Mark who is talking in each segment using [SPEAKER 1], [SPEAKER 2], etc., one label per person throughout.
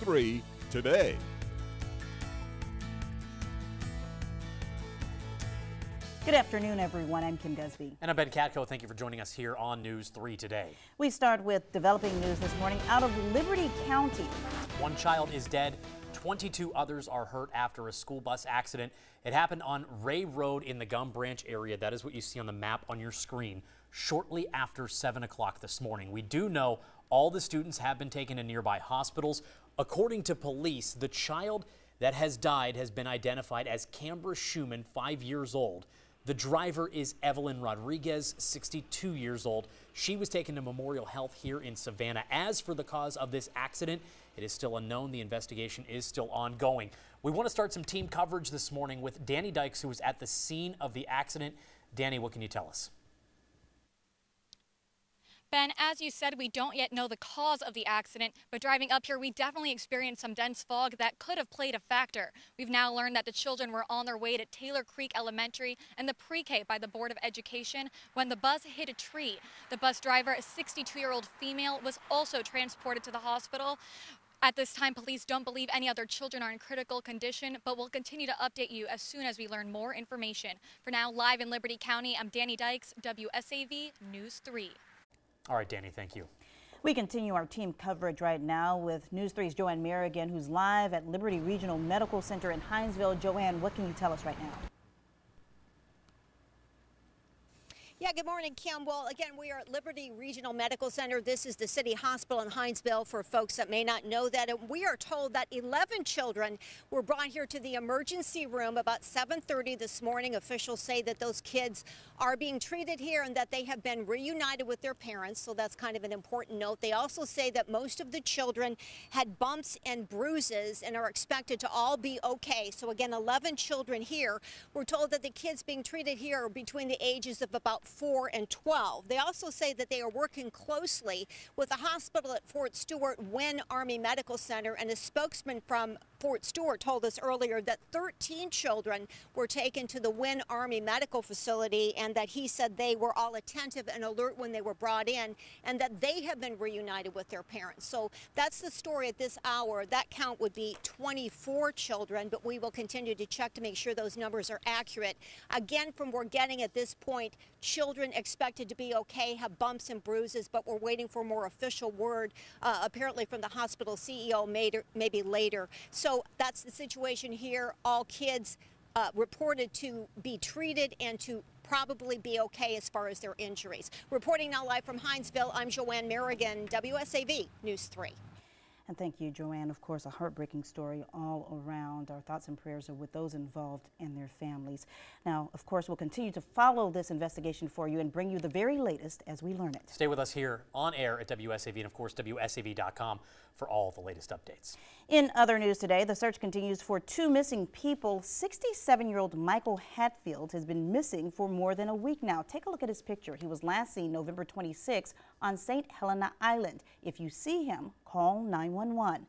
[SPEAKER 1] 3 today.
[SPEAKER 2] Good afternoon, everyone. I'm Kim Gusby.
[SPEAKER 3] And I'm Ben Katko. Thank you for joining us here on News 3 today.
[SPEAKER 2] We start with developing news this morning out of Liberty County.
[SPEAKER 3] One child is dead. 22 others are hurt after a school bus accident. It happened on Ray Road in the Gum Branch area. That is what you see on the map on your screen. Shortly after 7 o'clock this morning. We do know all the students have been taken to nearby hospitals. According to police, the child that has died has been identified as Cambra Schumann, 5 years old. The driver is Evelyn Rodriguez, 62 years old. She was taken to Memorial Health here in Savannah. As for the cause of this accident, it is still unknown. The investigation is still ongoing. We want to start some team coverage this morning with Danny Dykes, who was at the scene of the accident. Danny, what can you tell us?
[SPEAKER 4] Ben, as you said, we don't yet know the cause of the accident, but driving up here, we definitely experienced some dense fog that could have played a factor. We've now learned that the children were on their way to Taylor Creek Elementary and the pre-K by the Board of Education when the bus hit a tree. The bus driver, a 62-year-old female, was also transported to the hospital. At this time, police don't believe any other children are in critical condition, but we'll continue to update you as soon as we learn more information. For now, live in Liberty County, I'm Danny Dykes, WSAV News 3.
[SPEAKER 3] All right, Danny, thank you.
[SPEAKER 2] We continue our team coverage right now with News 3's Joanne Merrigan, who's live at Liberty Regional Medical Center in Hinesville. Joanne, what can you tell us right now?
[SPEAKER 5] Yeah, good morning, Kim. Well, again, we are at Liberty Regional Medical Center. This is the city hospital in Hinesville for folks that may not know that. And we are told that 11 children were brought here to the emergency room about 7:30 this morning. Officials say that those kids are being treated here and that they have been reunited with their parents. So that's kind of an important note. They also say that most of the children had bumps and bruises and are expected to all be okay. So again, 11 children here. We're told that the kids being treated here are between the ages of about 4 and 12. They also say that they are working closely with the hospital at Fort Stewart Wynn Army Medical Center, and a spokesman from Fort Stewart told us earlier that 13 children were taken to the Wynn Army Medical Facility and that he said they were all attentive and alert when they were brought in and that they have been reunited with their parents. So that's the story at this hour. That count would be 24 children, but we will continue to check to make sure those numbers are accurate. Again, from we're getting at this point, children expected to be okay, have bumps and bruises, but we're waiting for more official word, apparently from the hospital CEO maybe later. So that's the situation here. All kids reported to be treated and to probably be okay as far as their injuries. Reporting now live from Hinesville, I'm Joanne Merrigan, WSAV News 3.
[SPEAKER 2] And thank you, Joanne. Of course, a heartbreaking story all around. Our thoughts and prayers are with those involved and their families. Now, of course, we'll continue to follow this investigation for you and bring you the very latest as we learn it.
[SPEAKER 3] Stay with us here on air at WSAV and, of course, WSAV.com for all the latest updates.
[SPEAKER 2] In other news today, the search continues for two missing people. 67-year-old Michael Hatfield has been missing for more than a week now. Take a look at his picture. He was last seen November 26 on St. Helena Island. If you see him, call 911.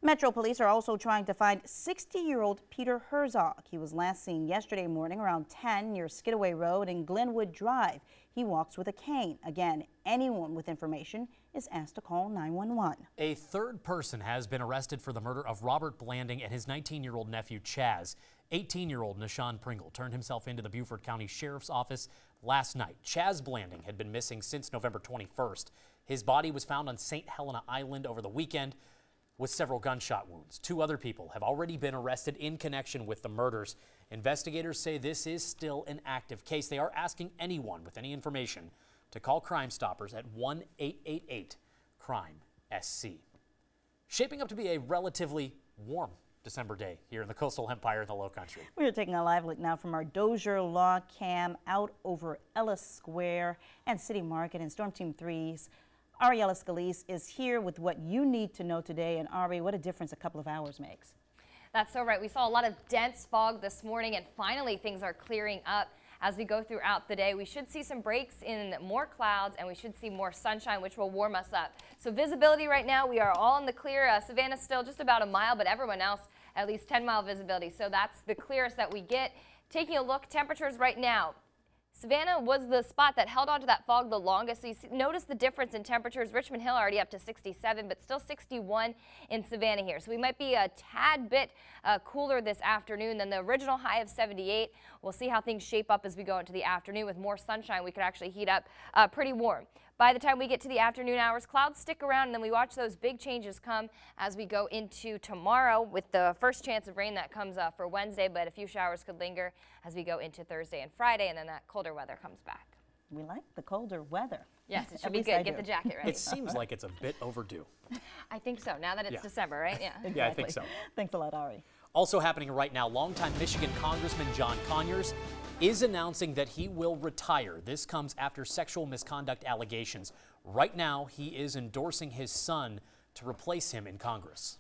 [SPEAKER 2] Metro Police are also trying to find 60-year-old Peter Herzog. He was last seen yesterday morning around 10 near Skidaway Road and Glenwood Drive. He walks with a cane. Again, anyone with information is asked to call 911.
[SPEAKER 3] A third person has been arrested for the murder of Robert Blanding and his 19-year-old nephew Chaz. 18-year-old Nishan Pringle turned himself into the Beaufort County Sheriff's Office last night. Chaz Blanding had been missing since November 21st. His body was found on St. Helena Island over the weekend with several gunshot wounds. Two other people have already been arrested in connection with the murders. Investigators say this is still an active case. They are asking anyone with any information to call Crime Stoppers at 1-888-CRIME-SC. Shaping up to be a relatively warm December day here in the coastal empire in the Low Country.
[SPEAKER 2] We are taking a live look now from our Dozier Law Cam out over Ellis Square and City Market and Storm Team 3's Ariella Scalise is here with what you need to know today. And Ari, what a difference a couple of hours makes.
[SPEAKER 6] That's so right. We saw a lot of dense fog this morning, and finally things are clearing up. As we go throughout the day, we should see some breaks in more clouds, and we should see more sunshine, which will warm us up. So visibility right now, we are all in the clear. Savannah's still just about a mile, but everyone else at least 10-mile visibility. So that's the clearest that we get. Taking a look, temperatures right now, Savannah was the spot that held on to that fog the longest. So you notice the difference in temperatures. Richmond Hill already up to 67, but still 61 in Savannah here. So we might be a tad bit cooler this afternoon than the original high of 78. We'll see how things shape up as we go into the afternoon. With more sunshine, we could actually heat up pretty warm. By the time we get to the afternoon hours, clouds stick around, and then we watch those big changes come as we go into tomorrow with the first chance of rain that comes for Wednesday, but a few showers could linger as we go into Thursday and Friday, and then that colder weather comes back.
[SPEAKER 2] We like the colder weather.
[SPEAKER 6] Yes, it should be good. Get the jacket ready.
[SPEAKER 3] It seems like it's a bit overdue.
[SPEAKER 6] I think so, now that it's December, right? Yeah.
[SPEAKER 2] Exactly.
[SPEAKER 3] Yeah, I think so.
[SPEAKER 2] Thanks a lot, Ari.
[SPEAKER 3] Also happening right now, longtime Michigan Congressman John Conyers is announcing that he will retire. This comes after sexual misconduct allegations. Right now, he is endorsing his son to replace him in Congress.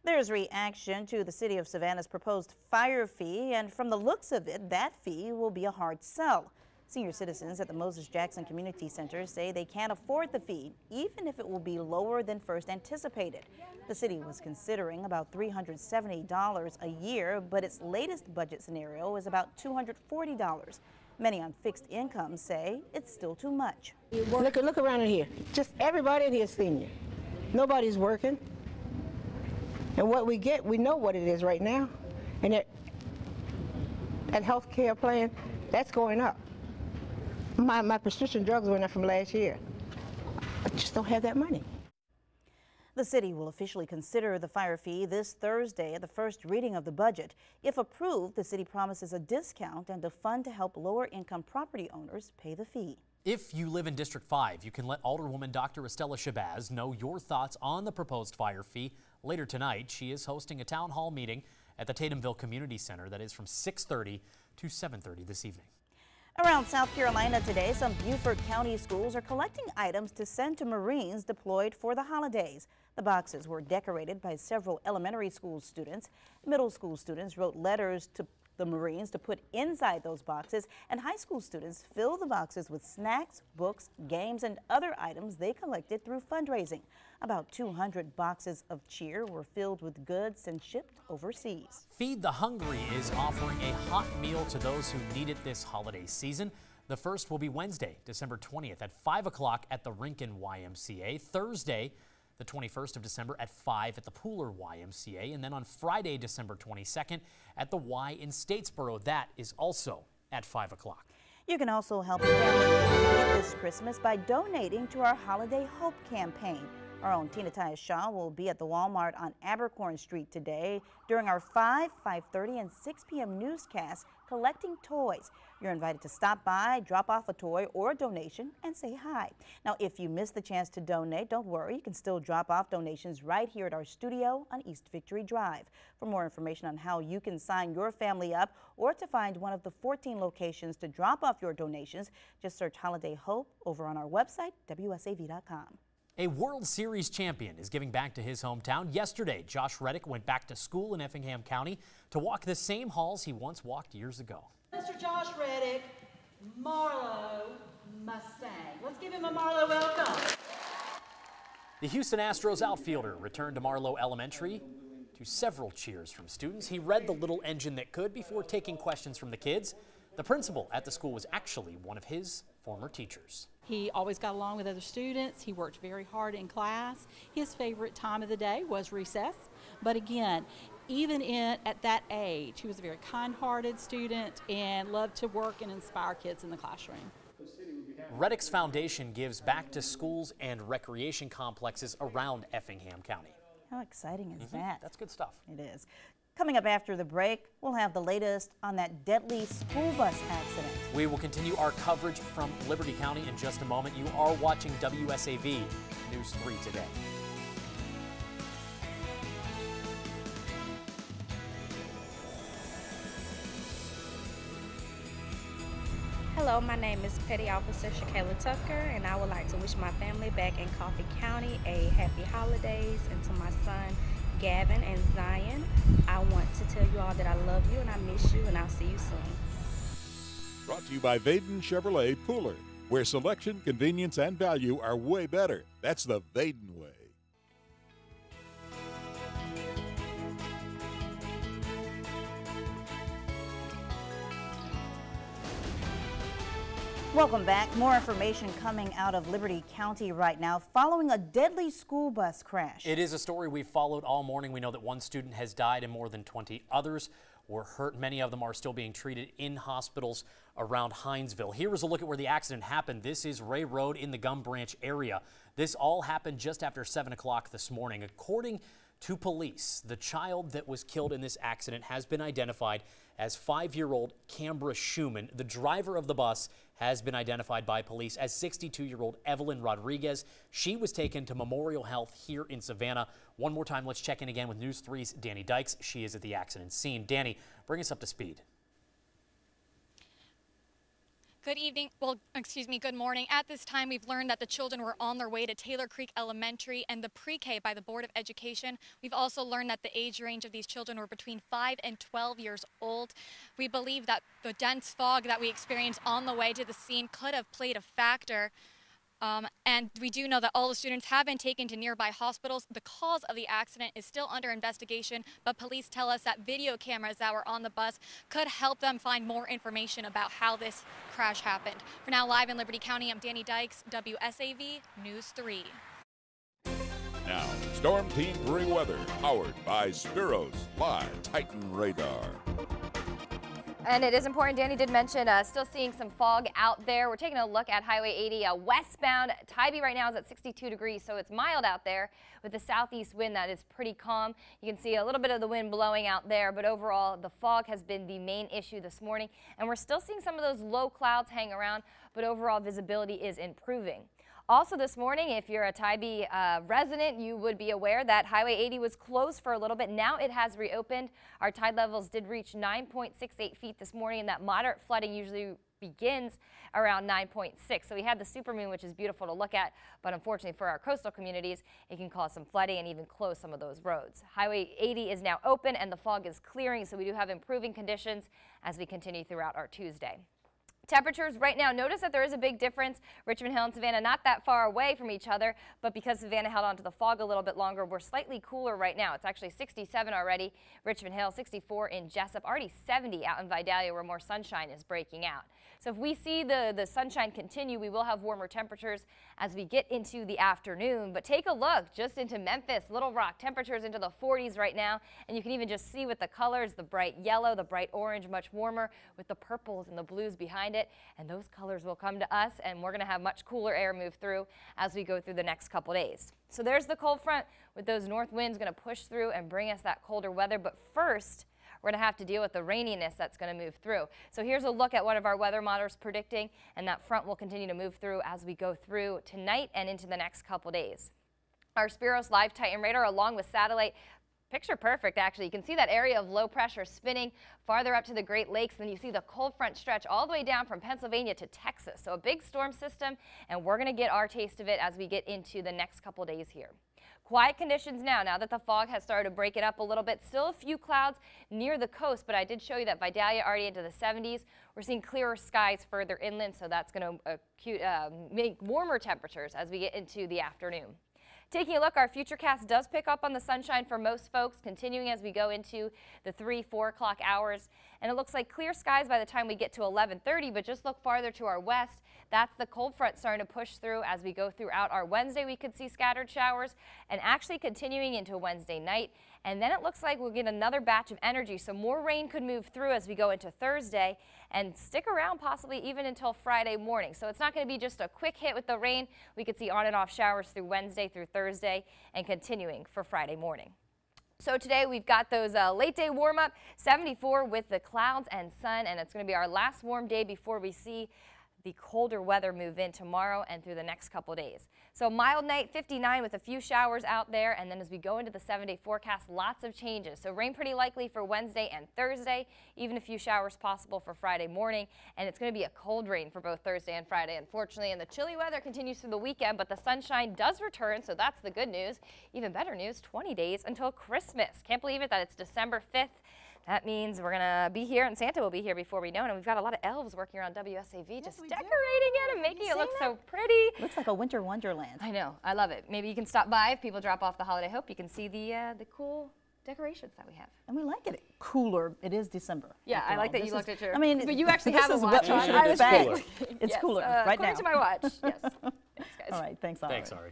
[SPEAKER 2] There's reaction to the city of Savannah's proposed fire fee, and from the looks of it, that fee will be a hard sell. Senior citizens at the Moses Jackson Community Center say they can't afford the fee, even if it will be lower than first anticipated. The city was considering about $370 a year, but its latest budget scenario is about $240. Many on fixed incomes say it's still too much.
[SPEAKER 1] Look around in here. Just everybody in here is senior. Nobody's working. And what we get, we know what it is right now. And that health care plan, that's going up. My prescription drugs went up from last year. I just don't have that money.
[SPEAKER 2] The city will officially consider the fire fee this Thursday at the first reading of the budget. If approved, the city promises a discount and a fund to help lower-income property owners pay the fee.
[SPEAKER 3] If you live in District 5, you can let Alderwoman Dr. Estella Shabazz know your thoughts on the proposed fire fee. Later tonight, she is hosting a town hall meeting at the Tatumville Community Center that is from 6:30 to 7:30 this evening.
[SPEAKER 2] Around South Carolina today, some Beaufort County schools are collecting items to send to Marines deployed for the holidays. The boxes were decorated by several elementary school students. Middle school students wrote letters to the Marines to put inside those boxes, and high school students filled the boxes with snacks, books, games, and other items they collected through fundraising. About 200 boxes of cheer were filled with goods and shipped overseas.
[SPEAKER 3] Feed the Hungry is offering a hot meal to those who need it this holiday season. The first will be Wednesday, December 20th at 5 o'clock at the Rincon YMCA. Thursday, the 21st of December at 5 at the Pooler YMCA, and then on Friday, December 22nd at the Y in Statesboro. That is also at 5 o'clock.
[SPEAKER 2] You can also help your family this Christmas by donating to our Holiday Hope campaign. Our own Tina Tyus Shaw will be at the Walmart on Abercorn Street today during our 5, 5:30, and 6 p.m. newscast collecting toys. You're invited to stop by, drop off a toy or a donation, and say hi. Now, if you missed the chance to donate, don't worry. You can still drop off donations right here at our studio on East Victory Drive. For more information on how you can sign your family up or to find one of the 14 locations to drop off your donations, just search Holiday Hope over on our website, WSAV.com.
[SPEAKER 3] A World Series champion is giving back to his hometown. Yesterday, Josh Reddick went back to school in Effingham County to walk the same halls he once walked years ago.
[SPEAKER 7] Mr. Josh Reddick, Marlowe Mustang. Let's give him a Marlowe welcome.
[SPEAKER 3] The Houston Astros outfielder returned to Marlowe Elementary to several cheers from students. He read the little engine that could before taking questions from the kids. The principal at the school was actually one of his former teachers.
[SPEAKER 7] He always got along with other students. He worked very hard in class. His favorite time of the day was recess. But again, even at that age, he was a very kind-hearted student and loved to work and inspire kids in the classroom.
[SPEAKER 3] Reddick's foundation gives back to schools and recreation complexes around Effingham County.
[SPEAKER 2] How exciting is that?
[SPEAKER 3] That's good stuff.
[SPEAKER 2] It is. Coming up after the break, we'll have the latest on that deadly school bus accident.
[SPEAKER 3] We will continue our coverage from Liberty County in just a moment. You are watching WSAV News 3 today.
[SPEAKER 8] Hello, my name is Petty Officer Shakayla Tucker, and I would like to wish my family back in Coffee County a happy holidays, and to my son Gavin and Zion, I want to tell you all that I love you and I miss you, and I'll see you soon.
[SPEAKER 9] Brought to you by Vaden Chevrolet Pooler, where selection, convenience, and value are way better. That's the Vaden way.
[SPEAKER 2] Welcome back. More information coming out of Liberty County right now following a deadly school bus crash.
[SPEAKER 3] It is a story we've followed all morning. We know that one student has died and more than 20 others were hurt. Many of them are still being treated in hospitals around Hinesville. Here is a look at where the accident happened. This is Ray Road in the Gum Branch area. This all happened just after 7 o'clock this morning. According to police, the child that was killed in this accident has been identified as 5-year-old Cambra Schumann. The driver of the bus has been identified by police as 62-year-old Evelyn Rodriguez. She was taken to Memorial Health here in Savannah. One more time, let's check in again with News 3's Danny Dykes. She is at the accident scene. Danny, bring us up to speed.
[SPEAKER 4] Good evening. Well, excuse me, good morning. At this time, we've learned that the children were on their way to Taylor Creek Elementary and the pre-K by the Board of Education. We've also learned that the age range of these children were between 5 and 12 years old. We believe that the dense fog that we experienced on the way to the scene could have played a factor. And we do know that all the students have been taken to nearby hospitals. The cause of the accident is still under investigation, but police tell us that video cameras that were on the bus could help them find more information about how this crash happened. For now, live in Liberty County, I'm Danny Dykes, WSAV News 3.
[SPEAKER 9] Now, Storm Team 3 weather, powered by Spiro's Live Titan Radar.
[SPEAKER 6] And it is important, Danny did mention still seeing some fog out there. We're taking a look at Highway 80 westbound. Tybee right now is at 62 degrees, so it's mild out there with the southeast wind that is pretty calm. You can see a little bit of the wind blowing out there, but overall the fog has been the main issue this morning. And we're still seeing some of those low clouds hang around, but overall visibility is improving. Also this morning, if you're a Tybee resident, you would be aware that Highway 80 was closed for a little bit. Now it has reopened. Our tide levels did reach 9.68 feet this morning, and that moderate flooding usually begins around 9.6. So we had the supermoon, which is beautiful to look at, but unfortunately for our coastal communities, it can cause some flooding and even close some of those roads. Highway 80 is now open and the fog is clearing, so we do have improving conditions as we continue throughout our Tuesday. Temperatures right now, notice that there is a big difference. Richmond Hill and Savannah not that far away from each other, but because Savannah held on to the fog a little bit longer, we're slightly cooler right now. It's actually 67 already. Richmond Hill, 64 in Jessup, already 70 out in Vidalia where more sunshine is breaking out. So if we see the sunshine continue, we will have warmer temperatures as we get into the afternoon. But take a look just into Memphis, Little Rock, temperatures into the 40s right now. And you can even just see with the colors, the bright yellow, the bright orange, much warmer with the purples and the blues behind it. And those colors will come to us, and we're going to have much cooler air move through as we go through the next couple days. So there's the cold front with those north winds going to push through and bring us that colder weather. But first, we're going to have to deal with the raininess that's going to move through. So here's a look at one of our weather models predicting, and that front will continue to move through as we go through tonight and into the next couple days. Our Spiro's Live Titan Radar along with satellite, picture perfect actually. You can see that area of low pressure spinning farther up to the Great Lakes, and then you see the cold front stretch all the way down from Pennsylvania to Texas. So a big storm system, and we're going to get our taste of it as we get into the next couple days here. Quiet conditions now that the fog has started to break it up a little bit. Still a few clouds near the coast, but I did show you that Vidalia already into the 70s. We're seeing clearer skies further inland, so that's going to make warmer temperatures as we get into the afternoon. Taking a look, our Futurecast does pick up on the sunshine for most folks, continuing as we go into the 3-4 o'clock hours. And it looks like clear skies by the time we get to 11:30, but just look farther to our west. That's the cold front starting to push through as we go throughout our Wednesday. We could see scattered showers and actually continuing into Wednesday night. And then it looks like we'll get another batch of energy, so more rain could move through as we go into Thursday and stick around possibly even until Friday morning. So it's not going to be just a quick hit with the rain. We could see on and off showers through Wednesday through Thursday and continuing for Friday morning. So today we've got those late day warm up, 74 with the clouds and sun, and it's going to be our last warm day before we see the colder weather move in tomorrow and through the next couple days. So mild night, 59 with a few showers out there, and then as we go into the 7-day forecast, lots of changes. So rain pretty likely for Wednesday and Thursday, even a few showers possible for Friday morning, and it's going to be a cold rain for both Thursday and Friday, unfortunately, and the chilly weather continues through the weekend, but the sunshine does return, so that's the good news. Even better news, 20 days until Christmas. Can't believe it that it's December 5th. That means we're going to be here, and Santa will be here before we know it. And we've got a lot of elves working around WSAV, just decorating it and making it look so pretty.
[SPEAKER 2] Looks like a winter wonderland.
[SPEAKER 6] I know. I love it. Maybe you can stop by if people drop off the holiday hope. You can see the cool decorations that we have.
[SPEAKER 2] And we like it cooler. It is December.
[SPEAKER 6] Yeah, I like that you looked at your.
[SPEAKER 2] I mean,
[SPEAKER 6] but you actually have a
[SPEAKER 2] this is
[SPEAKER 6] watch
[SPEAKER 2] what we
[SPEAKER 6] on.
[SPEAKER 2] should
[SPEAKER 6] I was
[SPEAKER 2] expect.
[SPEAKER 6] cooler.
[SPEAKER 2] It's
[SPEAKER 6] Yes,
[SPEAKER 2] cooler right now.
[SPEAKER 6] according to my watch. Yes. Thanks, guys.
[SPEAKER 2] All right, thanks, Ari.
[SPEAKER 3] Thanks, Ari.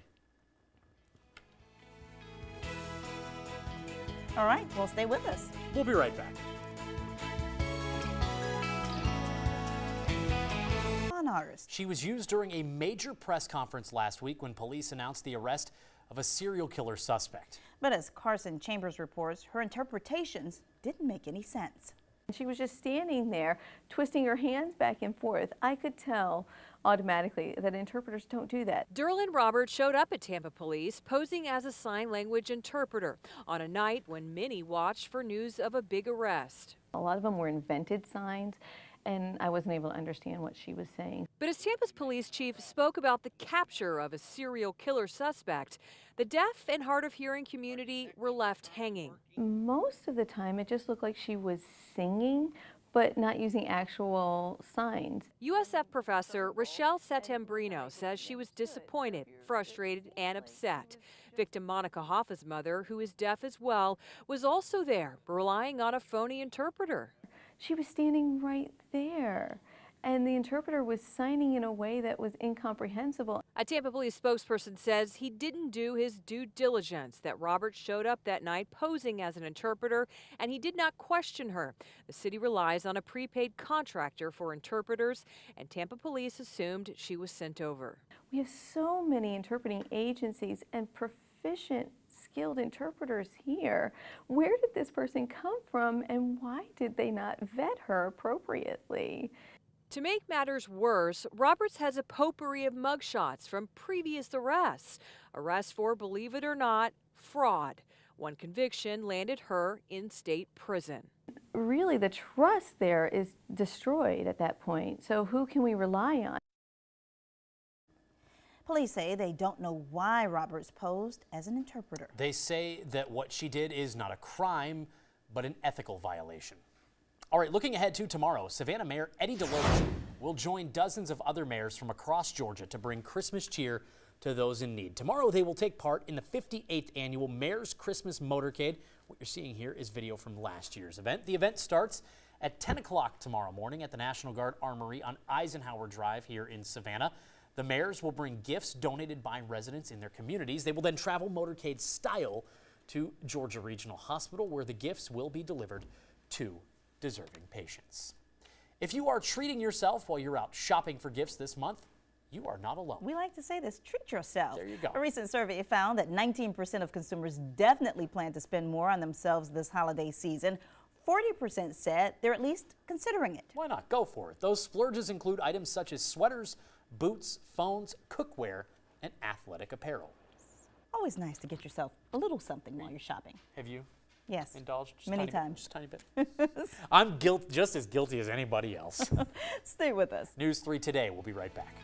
[SPEAKER 2] All right, well, stay with us.
[SPEAKER 3] We'll be right back. She was used during a major press conference last week when police announced the arrest of a serial killer suspect.
[SPEAKER 2] But as Carson Chambers reports, her interpretations didn't make any sense.
[SPEAKER 10] She was just standing there, twisting her hands back and forth. I could tell automatically that interpreters don't do that.
[SPEAKER 11] Derlin Roberts showed up at Tampa Police posing as a sign language interpreter on a night when many watched for news of a big arrest.
[SPEAKER 10] A lot of them were invented signs, and I wasn't able to understand what she was saying.
[SPEAKER 11] But as Tampa's police chief spoke about the capture of a serial killer suspect, the deaf and hard of hearing community were left hanging.
[SPEAKER 10] Most of the time it just looked like she was singing, but not using actual signs.
[SPEAKER 11] USF professor Rochelle Settembrino says she was disappointed, frustrated, and upset. Victim Monica Hoffa's mother, who is deaf as well, was also there, relying on a phony interpreter.
[SPEAKER 10] She was standing right there, and the interpreter was signing in a way that was incomprehensible.
[SPEAKER 11] A Tampa Police spokesperson says he didn't do his due diligence, that Roberts showed up that night posing as an interpreter, and he did not question her. The city relies on a prepaid contractor for interpreters, and Tampa Police assumed she was sent over.
[SPEAKER 10] We have so many interpreting agencies and proficient, skilled interpreters here. Where did this person come from, and why did they not vet her appropriately?
[SPEAKER 11] To make matters worse, Roberts has a potpourri of mugshots from previous arrests. Arrests for, believe it or not, fraud. One conviction landed her in state prison.
[SPEAKER 10] Really, the trust there is destroyed at that point. So who can we rely on?
[SPEAKER 2] Police say they don't know why Roberts posed as an interpreter.
[SPEAKER 3] They say that what she did is not a crime, but an ethical violation. All right, looking ahead to tomorrow, Savannah Mayor Eddie DeLoach will join dozens of other mayors from across Georgia to bring Christmas cheer to those in need. Tomorrow, they will take part in the 58th annual Mayor's Christmas Motorcade. What you're seeing here is video from last year's event. The event starts at 10 o'clock tomorrow morning at the National Guard Armory on Eisenhower Drive here in Savannah. The mayors will bring gifts donated by residents in their communities. They will then travel motorcade style to Georgia Regional Hospital, where the gifts will be delivered to deserving patients. If you are treating yourself while you're out shopping for gifts this month, you are not alone.
[SPEAKER 2] We like to say this, treat yourself.
[SPEAKER 3] There you go.
[SPEAKER 2] A recent survey found that 19% of consumers definitely plan to spend more on themselves this holiday season. 40% said they're at least considering it.
[SPEAKER 3] Why not? Go for it. Those splurges include items such as sweaters, boots, phones, cookware, and athletic apparel.
[SPEAKER 2] Always nice to get yourself a little something while you're shopping.
[SPEAKER 3] Have you
[SPEAKER 2] Yes.
[SPEAKER 3] indulged? Just
[SPEAKER 2] Many
[SPEAKER 3] tiny
[SPEAKER 2] times.
[SPEAKER 3] Just a tiny bit. I'm just as guilty as anybody else.
[SPEAKER 2] Stay with us.
[SPEAKER 3] News 3 Today. We'll be right back.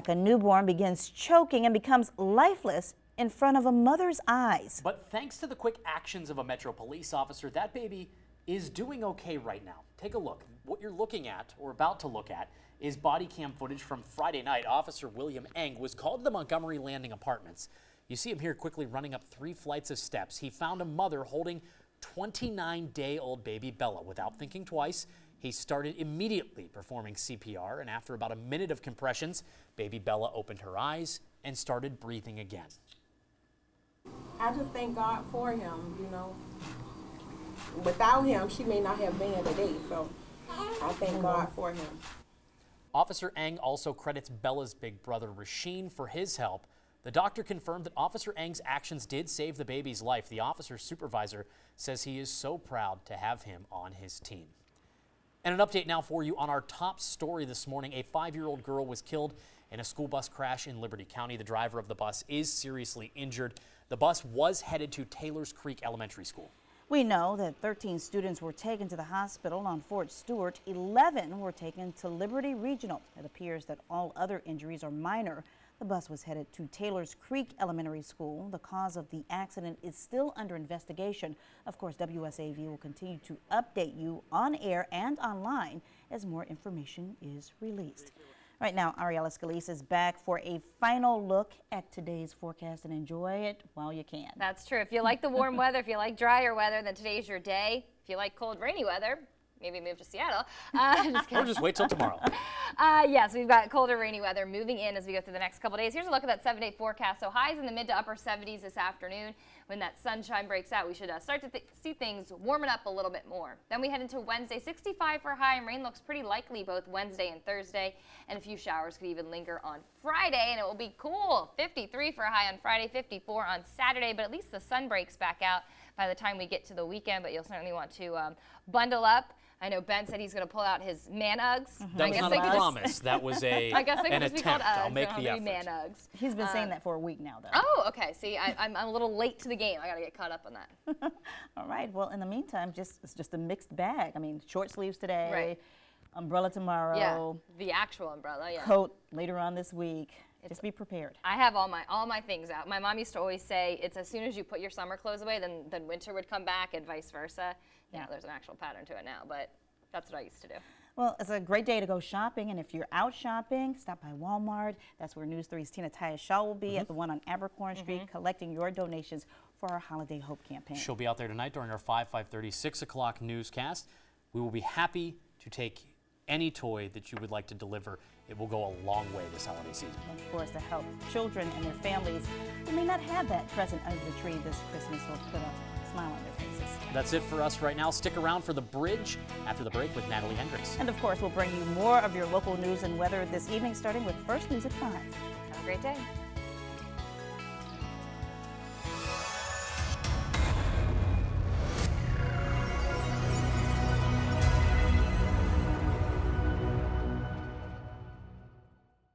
[SPEAKER 2] A newborn begins choking and becomes lifeless in front of a mother's eyes.
[SPEAKER 3] But thanks to the quick actions of a Metro police officer, that baby is doing okay right now. Take a look. What you're looking at, or about to look at, is body cam footage from Friday night. Officer William Eng was called to the Montgomery Landing Apartments. You see him here quickly running up 3 flights of steps. He found a mother holding 29-day-old baby Bella. Without thinking twice, he started immediately performing CPR, and after about a minute of compressions, baby Bella opened her eyes and started breathing again.
[SPEAKER 12] I just thank God for him, you know. Without him, she may not have been today, so I thank God for him.
[SPEAKER 3] Officer Eng also credits Bella's big brother, Rasheen, for his help. The doctor confirmed that Officer Eng's actions did save the baby's life. The officer's supervisor says he is so proud to have him on his team. And an update now for you on our top story this morning. A 5-year-old girl was killed in a school bus crash in Liberty County. The driver of the bus is seriously injured. The bus was headed to Taylor's Creek Elementary School.
[SPEAKER 2] We know that 13 students were taken to the hospital on Fort Stewart. 11 were taken to Liberty Regional. It appears that all other injuries are minor. The bus was headed to Taylor's Creek Elementary School. The cause of the accident is still under investigation. Of course, WSAV will continue to update you on air and online as more information is released. Right now, Ariella Scalise is back for a final look at today's forecast, and enjoy it while you can.
[SPEAKER 6] That's true. If you like the warm weather, if you like drier weather, then today's your day. If you like cold, rainy weather, maybe move to Seattle.
[SPEAKER 3] Or just wait till tomorrow.
[SPEAKER 6] Yes, we've got colder, rainy weather moving in as we go through the next couple days. Here's a look at that 7-day forecast. So highs in the mid to upper 70s this afternoon. When that sunshine breaks out, we should start to see things warming up a little bit more. Then we head into Wednesday, 65 for a high, and rain looks pretty likely both Wednesday and Thursday. And a few showers could even linger on Friday, and it will be cool. 53 for a high on Friday, 54 on Saturday, but at least the sun breaks back out by the time we get to the weekend, but you'll certainly want to bundle up. I know Ben said he's going to pull out his man Uggs.
[SPEAKER 3] That was not a promise. That was an attempt. I'll make the effort.
[SPEAKER 6] Man Uggs.
[SPEAKER 2] He's been saying that for a week now, though.
[SPEAKER 6] Oh, okay. See, I'm a little late to the game. I got to get caught up on that.
[SPEAKER 2] All right. Well, in the meantime, it's just a mixed bag. I mean, short sleeves today,
[SPEAKER 6] right.
[SPEAKER 2] Umbrella tomorrow.
[SPEAKER 6] Yeah, the actual umbrella. Yeah.
[SPEAKER 2] Coat later on this week. Just be prepared.
[SPEAKER 6] I have all my things out. My mom used to always say it's as soon as you put your summer clothes away, then winter would come back, and vice versa. Yeah, there's an actual pattern to it now, but that's what I used to do.
[SPEAKER 2] Well, it's a great day to go shopping, and if you're out shopping, stop by Walmart. That's where News 3's Tina Tyus-Shaw will be at the one on Abercorn Street, collecting your donations for our Holiday Hope campaign.
[SPEAKER 3] She'll be out there tonight during our 5:30, 6 o'clock newscast. We will be happy to take any toy that you would like to deliver. It will go a long way this holiday season.
[SPEAKER 2] Of course, to help children and their families who may not have that present under the tree this Christmas will put a smile on their faces.
[SPEAKER 3] That's it for us right now. Stick around for The Bridge after the break with Natalie Hendricks.
[SPEAKER 2] And of course, we'll bring you more of your local news and weather this evening, starting with First News at 5.
[SPEAKER 6] Have a great day.